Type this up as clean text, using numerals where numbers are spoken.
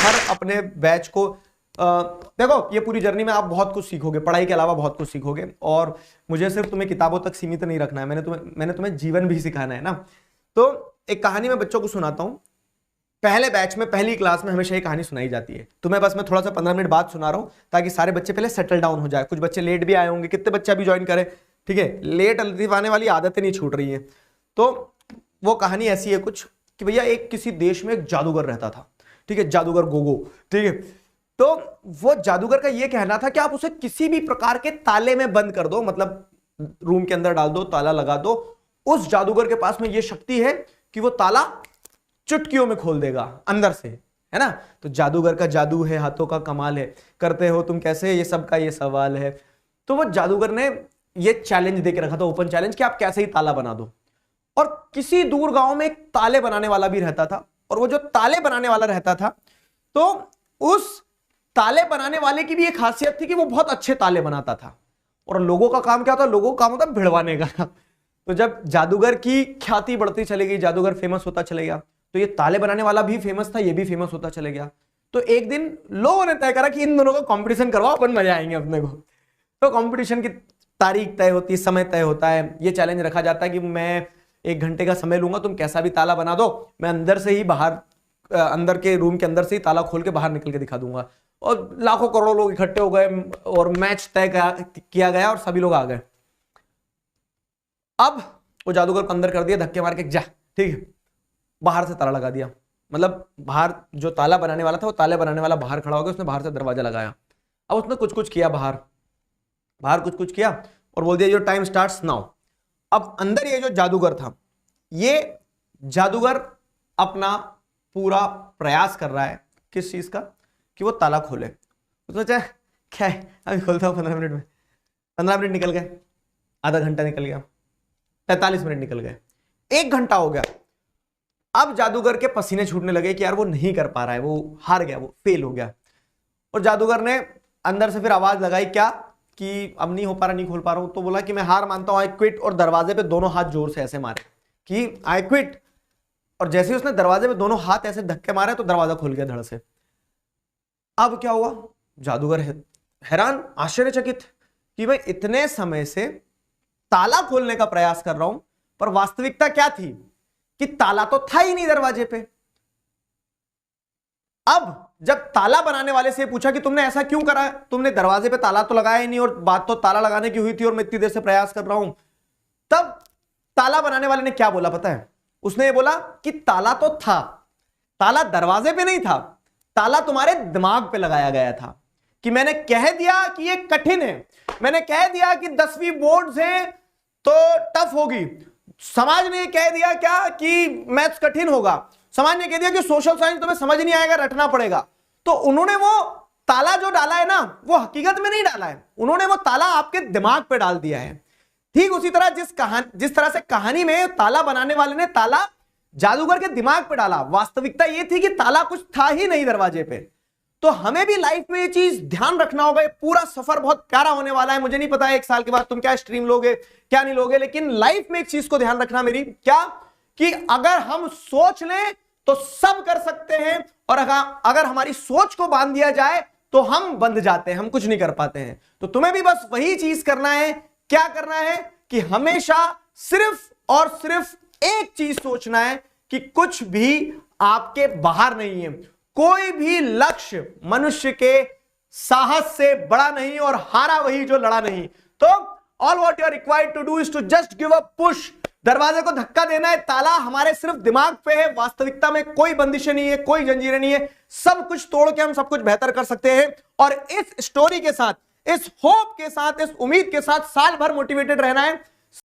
हर अपने बैच को देखो, ये पूरी जर्नी में आप बहुत कुछ सीखोगे, पढ़ाई के अलावा बहुत कुछ सीखोगे, और मुझे सिर्फ तुम्हें किताबों तक सीमित नहीं रखना है, मैंने तुम्हें जीवन भी सिखाना है ना। तो एक कहानी मैं बच्चों को सुनाता हूं। पहले बैच में, पहली क्लास में हमेशा ये कहानी सुनाई जाती है। तुम्हें बस मैं थोड़ा सा 15 मिनट बाद सुना रहा हूं ताकि सारे बच्चे पहले सेटल डाउन हो जाए। कुछ बच्चे लेट भी आए होंगे, कितने बच्चे भी ज्वाइन करें, ठीक है, लेट लतीफ आने वाली आदतें नहीं छूट रही हैं। तो वो कहानी ऐसी है कुछ कि भैया एक किसी देश में एक जादूगर रहता था, ठीक है, जादूगर गोगो, ठीक है। तो वो जादूगर का ये कहना था कि आप उसे किसी भी प्रकार के ताले में बंद कर दो, मतलब रूम के अंदर डाल दो, ताला लगा दो, उस जादूगर के पास में ये शक्ति है कि वो ताला चुटकियों में खोल देगा अंदर से, है ना। तो जादूगर का जादू है, हाथों का कमाल है, करते हो तुम कैसे, ये सबका ये सवाल है। तो वो जादूगर ने ये चैलेंज देके रखा था, ओपन चैलेंज, कि आप कैसे ही ताला बना दो। और किसी दूर गांव में एक ताले बनाने वाला भी रहता था, और वो जो ताले बनाने वाला रहता था, तो उस ताले बनाने वाले की भी एक खासियत थी कि वो बहुत अच्छे ताले बनाता था। और लोगों का काम क्या होता, लोगों का काम होता भिड़वाने का। तो जब जादूगर की ख्याति बढ़ती चली गई, जादूगर फेमस होता चले गया, तो ये ताले बनाने वाला भी फेमस था, ये भी फेमस होता चले गया। तो एक दिन लोगों ने तय करा कि इन दोनों का कंपटीशन करवाओ, अपन मजा आएंगे अपने को। तो कंपटीशन की तारीख तय होती है, समय तय होता है, ये चैलेंज रखा जाता है कि मैं 1 घंटे का समय लूंगा, तुम कैसा भी ताला बना दो, मैं अंदर से ही बाहर, अंदर के रूम के अंदर से ही ताला खोल के बाहर निकल के दिखा दूंगा। और लाखों करोड़ों लोग इकट्ठे हो गए और मैच तय किया गया और सभी लोग आ गए। अब वो जादूगर को अंदर कर दिया धक्के मार के, जा, ठीक है, बाहर से ताला लगा दिया। मतलब बाहर जो ताला बनाने वाला था, वो ताले बनाने वाला बाहर खड़ा हो गया, उसने बाहर से दरवाजा लगाया। अब उसने कुछ कुछ किया, बाहर कुछ कुछ किया और बोल दिया योर टाइम स्टार्ट्स नाउ। अब अंदर ये जो जादूगर था, ये जादूगर अपना पूरा प्रयास कर रहा है किस चीज का, कि वो ताला खोले। उसने सोचा क्या है, अभी खोलता हूं 15 मिनट में। 15 मिनट निकल गए, आधा घंटा निकल गया, 45 मिनट निकल गए, 1 घंटा हो गया। अब जादूगर के पसीने छूटने लगे कि यार वो नहीं कर पा रहा है, वो हार गया, वो फेल हो गया। और जादूगर ने अंदर से फिर आवाज लगाई क्या, कि अब नहीं हो पा रहा, नहीं खोल पा रहा हूं। तो बोला कि मैं हार मानता हूं, आई क्विट, और दरवाजे पे दोनों हाथ जोर से ऐसे मारे कि आई क्विट। और जैसे ही उसने दरवाजे पे दोनों हाथ ऐसे धक्के मारे तो दरवाजा खुल गया धड़ से। अब क्या हुआ, जादूगर हैरान, आश्चर्यचकित कि मैं इतने समय से ताला खोलने का प्रयास कर रहा हूं, पर वास्तविकता क्या थी कि ताला तो था ही नहीं दरवाजे पे। अब जब ताला बनाने वाले से पूछा कि तुमने ऐसा क्यों करा, तुमने दरवाजे पे ताला तो लगाया ही नहीं, और बात तो ताला लगाने की हुई थी और मैं इतनी देर से प्रयास कर रहा हूं। तब ताला बनाने वाले ने क्या बोला पता है, उसने ये बोला कि ताला तो था, ताला दरवाजे पे नहीं था, ताला तुम्हारे दिमाग पे लगाया गया था। कि मैंने कह दिया कि ये कठिन है, मैंने कह दिया कि 10वीं बोर्ड है तो टफ होगी, समाज ने कह दिया क्या कि मैथ्स कठिन होगा, समाज ने कह दिया कि सोशल साइंस तुम्हें समझ नहीं आएगा, रटना पड़ेगा। तो उन्होंने वो ताला जो डाला है ना, वो हकीकत में नहीं डाला है, उन्होंने वो ताला आपके दिमाग पे डाल दिया है। ठीक उसी तरह जिस तरह से कहानी में ताला बनाने वाले ने ताला जादूगर के दिमाग पे डाला, वास्तविकता ये थी कि ताला कुछ था ही नहीं दरवाजे पे। तो हमें भी लाइफ में ये चीज ध्यान रखना होगा। ये पूरा सफर बहुत प्यारा होने वाला है। मुझे नहीं पता है 1 साल के बाद तुम क्या स्ट्रीम लोगे क्या नहीं लोगे, लेकिन लाइफ में एक चीज को ध्यान रखना मेरी, क्या, कि अगर हम सोच लें तो सब कर सकते हैं, और अगर हमारी सोच को बांध दिया जाए तो हम बंध जाते हैं, हम कुछ नहीं कर पाते हैं। तो तुम्हें भी बस वही चीज करना है। क्या करना है कि हमेशा सिर्फ और सिर्फ एक चीज सोचना है कि कुछ भी आपके बाहर नहीं है, कोई भी लक्ष्य मनुष्य के साहस से बड़ा नहीं, और हारा वही जो लड़ा नहीं। तो all what you are required to do is to just give a push. दरवाजे को धक्का देना है। ताला हमारे सिर्फ दिमाग पे है, वास्तविकता में कोई बंदिशें नहीं है, कोई जंजीरें नहीं है, सब कुछ तोड़ के हम सब कुछ बेहतर कर सकते हैं। और इस स्टोरी के साथ, इस होप के साथ, इस उम्मीद के साथ साल भर मोटिवेटेड रहना है।